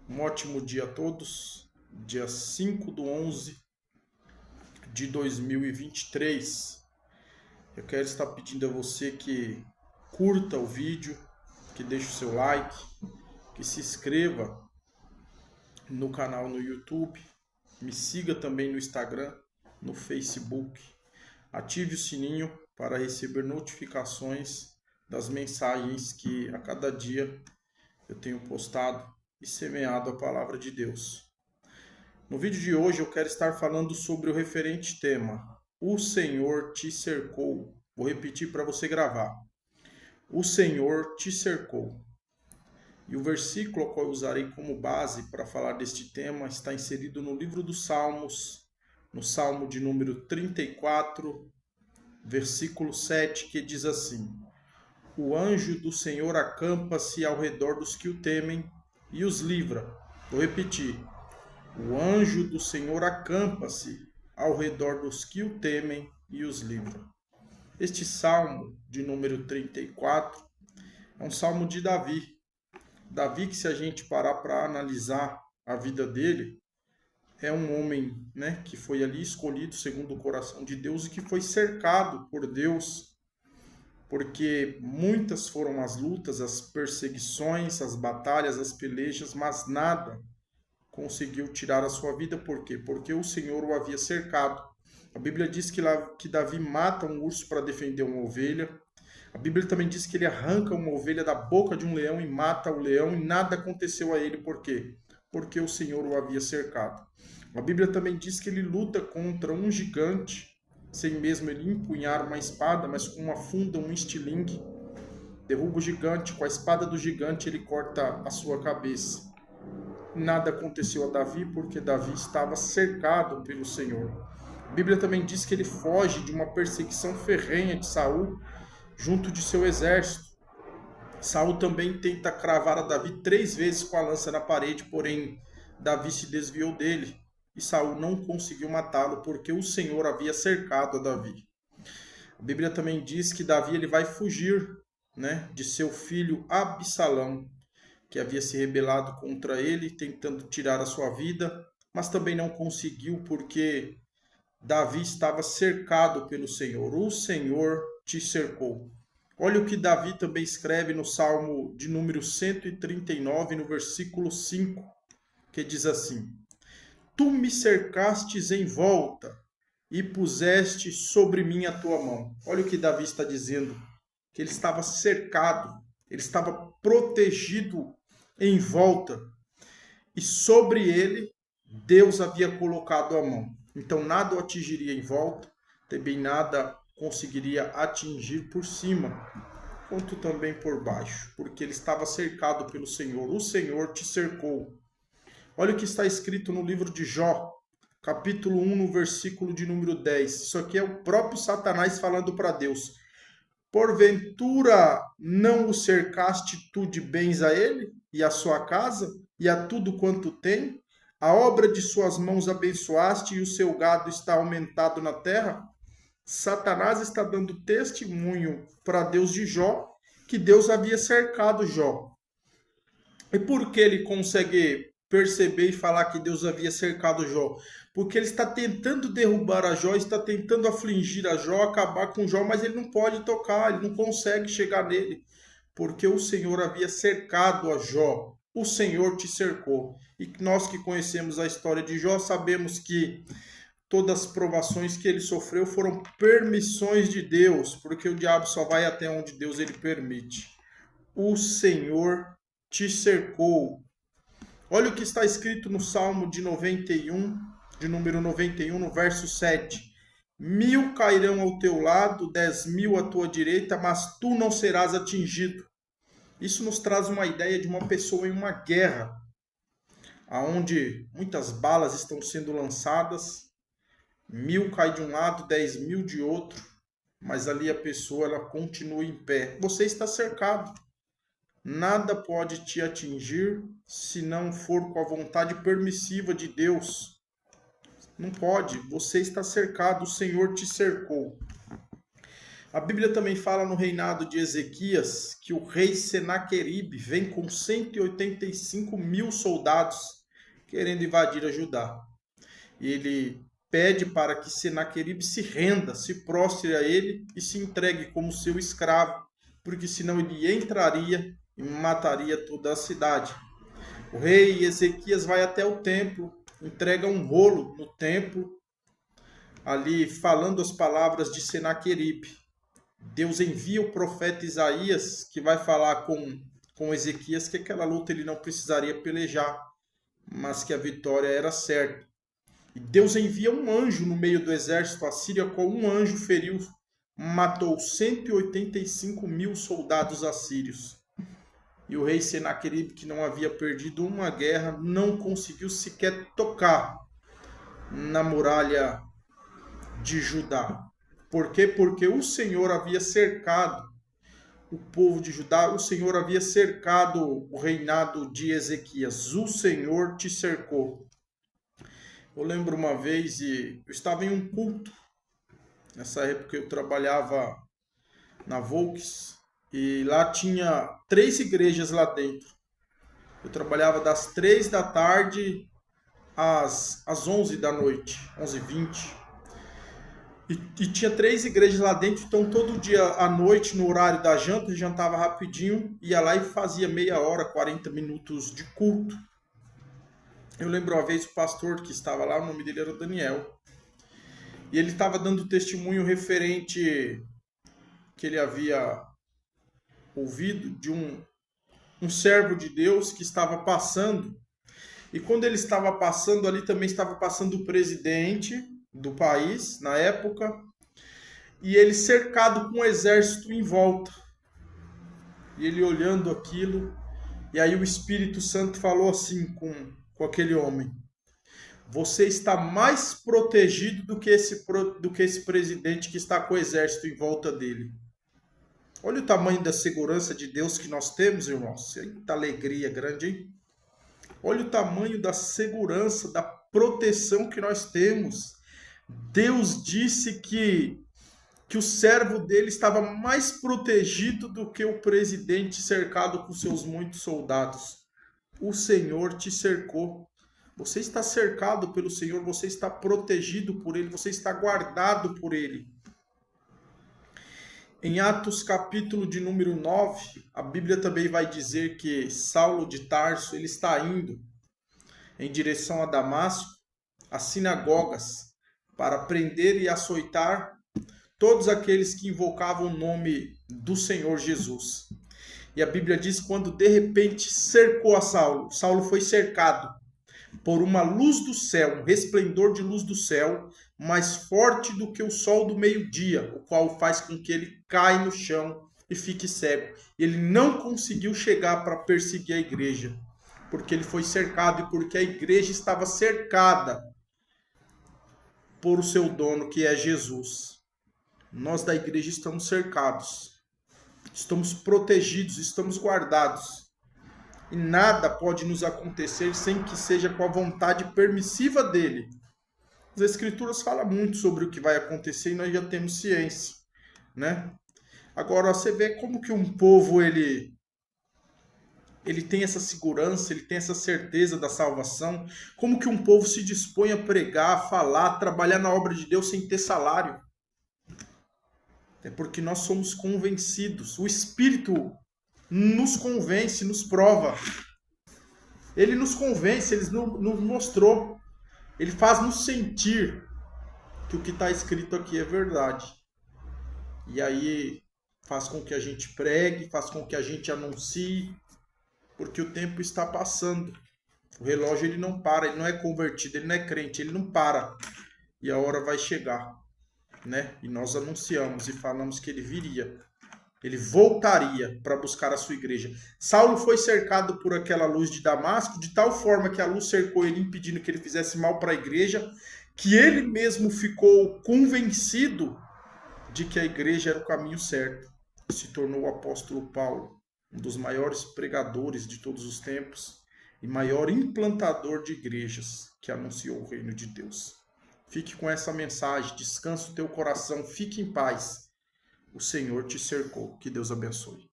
Um ótimo dia a todos. Dia 5/11 de 2023. Eu quero estar pedindo a você que curta o vídeo, que deixe o seu like, que se inscreva no canal no YouTube, me siga também no Instagram, no Facebook. Ative o sininho para receber notificações das mensagens que a cada dia eu tenho postado e semeado a palavra de Deus. No vídeo de hoje eu quero estar falando sobre o referente tema: O Senhor te cercou. Vou repetir para você gravar. O Senhor te cercou. E o versículo ao qual eu usarei como base para falar deste tema está inserido no livro dos Salmos, no Salmo de número 34, versículo 7, que diz assim: O anjo do Senhor acampa-se ao redor dos que o temem e os livra. Vou repetir. O anjo do Senhor acampa-se ao redor dos que o temem e os livra. Este salmo de número 34 é um salmo de Davi. Davi, que se a gente parar para analisar a vida dele, é um homem, né, que foi ali escolhido segundo o coração de Deus e que foi cercado por Deus, porque muitas foram as lutas, as perseguições, as batalhas, as pelejas, mas nada conseguiu tirar a sua vida. Por quê? Porque o Senhor o havia cercado. A Bíblia diz que Davi mata um urso para defender uma ovelha. A Bíblia também diz que ele arranca uma ovelha da boca de um leão e mata o leão e nada aconteceu a ele. Por quê? Porque o Senhor o havia cercado. A Bíblia também diz que ele luta contra um gigante, sem mesmo ele empunhar uma espada, mas com uma funda, um estilingue. Derruba o gigante, com a espada do gigante ele corta a sua cabeça. Nada aconteceu a Davi porque Davi estava cercado pelo Senhor. A Bíblia também diz que ele foge de uma perseguição ferrenha de Saul junto de seu exército. Saul também tenta cravar a Davi 3 vezes com a lança na parede, porém Davi se desviou dele e Saul não conseguiu matá-lo porque o Senhor havia cercado a Davi. A Bíblia também diz que Davi ele vai fugir, né, de seu filho Absalão, que havia se rebelado contra ele, tentando tirar a sua vida, mas também não conseguiu porque Davi estava cercado pelo Senhor. O Senhor te cercou. Olha o que Davi também escreve no Salmo de número 139, no versículo 5, que diz assim: Tu me cercastes em volta e puseste sobre mim a tua mão. Olha o que Davi está dizendo, que ele estava cercado, ele estava protegido em volta, e sobre ele Deus havia colocado a mão. Então nada o atingiria em volta, também nada conseguiria atingir por cima, quanto também por baixo, porque ele estava cercado pelo Senhor. O Senhor te cercou. Olha o que está escrito no livro de Jó, capítulo 1, no versículo de número 10. Isso aqui é o próprio Satanás falando para Deus. Porventura não o cercaste tu de bens a ele, e a sua casa, e a tudo quanto tem? A obra de suas mãos abençoaste, e o seu gado está aumentado na terra? Satanás está dando testemunho para Deus de Jó, que Deus havia cercado Jó. E por que ele consegue perceber e falar que Deus havia cercado Jó? Porque ele está tentando derrubar a Jó, está tentando afligir a Jó, acabar com Jó, mas ele não pode tocar, ele não consegue chegar nele, porque o Senhor havia cercado a Jó. O Senhor te cercou. E nós que conhecemos a história de Jó sabemos que todas as provações que ele sofreu foram permissões de Deus, porque o diabo só vai até onde Deus ele permite. O Senhor te cercou. Olha o que está escrito no Salmo de 91, de número 91, no verso 7. 1.000 cairão ao teu lado, 10.000 à tua direita, mas tu não serás atingido. Isso nos traz uma ideia de uma pessoa em uma guerra, onde muitas balas estão sendo lançadas, 1.000 cai de um lado, 10.000 de outro, mas ali a pessoa ela continua em pé. Você está cercado. Nada pode te atingir se não for com a vontade permissiva de Deus. Não pode, você está cercado, o Senhor te cercou. A Bíblia também fala no reinado de Ezequias que o rei Senaqueribe vem com 185 mil soldados querendo invadir a Judá. E ele pede para que Senaqueribe se renda, se prostre a ele e se entregue como seu escravo, porque senão ele entraria e mataria toda a cidade. O rei Ezequias vai até o templo, entrega um rolo no templo, ali falando as palavras de Senaqueribe. Deus envia o profeta Isaías, que vai falar com Ezequias que aquela luta ele não precisaria pelejar, mas que a vitória era certa. E Deus envia um anjo no meio do exército assírio, qual um anjo feriu, matou 185 mil soldados assírios. E o rei Senaqueribe, que não havia perdido uma guerra, não conseguiu sequer tocar na muralha de Judá. Por quê? Porque o Senhor havia cercado o povo de Judá, o Senhor havia cercado o reinado de Ezequias. O Senhor te cercou. Eu lembro uma vez, eu estava em um culto. Nessa época eu trabalhava na Volks e lá tinha 3 igrejas lá dentro. Eu trabalhava das 3 da tarde às 11 da noite, 11h20. E tinha 3 igrejas lá dentro, então todo dia à noite, no horário da janta, jantava rapidinho, ia lá e fazia meia hora, 40 minutos de culto. Eu lembro uma vez o pastor que estava lá, o nome dele era Daniel, e ele estava dando testemunho referente que ele havia ouvido de um servo de Deus que estava passando, e quando ele estava passando ali também estava passando o presidente do país, na época, e ele cercado com um exército em volta. E ele olhando aquilo, e aí o Espírito Santo falou assim com aquele homem: você está mais protegido do que esse presidente que está com o exército em volta dele. Olha o tamanho da segurança de Deus que nós temos, irmãos. Eita alegria grande, hein? Olha o tamanho da segurança, da proteção que nós temos. Deus disse que o servo dele estava mais protegido do que o presidente cercado com seus muitos soldados. O Senhor te cercou. Você está cercado pelo Senhor, você está protegido por Ele, você está guardado por Ele. Em Atos capítulo de número 9, a Bíblia também vai dizer que Saulo de Tarso ele está indo em direção a Damasco, às sinagogas, para prender e açoitar todos aqueles que invocavam o nome do Senhor Jesus. E a Bíblia diz que quando de repente cercou a Saulo, Saulo foi cercado por uma luz do céu, um resplendor de luz do céu, mais forte do que o sol do meio-dia, o qual faz com que ele caia no chão e fique cego. Ele não conseguiu chegar para perseguir a igreja, porque ele foi cercado e porque a igreja estava cercada por o seu dono, que é Jesus. Nós da igreja estamos cercados, estamos protegidos, estamos guardados. E nada pode nos acontecer sem que seja com a vontade permissiva dele. As Escrituras falam muito sobre o que vai acontecer e nós já temos ciência, né? Agora, você vê como que um povo, ele tem essa segurança, ele tem essa certeza da salvação, como que um povo se dispõe a pregar, a falar, a trabalhar na obra de Deus sem ter salário. É porque nós somos convencidos. O Espírito nos convence, nos prova. Ele nos convence, ele nos mostrou. Ele faz-nos sentir que o que está escrito aqui é verdade. E aí faz com que a gente pregue, faz com que a gente anuncie, porque o tempo está passando. O relógio ele não para, ele não é convertido, ele não é crente, ele não para. E a hora vai chegar, né? E nós anunciamos e falamos que ele viria. Ele voltaria para buscar a sua igreja. Saulo foi cercado por aquela luz de Damasco, de tal forma que a luz cercou ele, impedindo que ele fizesse mal para a igreja, que ele mesmo ficou convencido de que a igreja era o caminho certo. Se tornou o apóstolo Paulo, um dos maiores pregadores de todos os tempos e maior implantador de igrejas que anunciou o reino de Deus. Fique com essa mensagem, descansa o teu coração, fique em paz. o Senhor te cercou. Que Deus abençoe.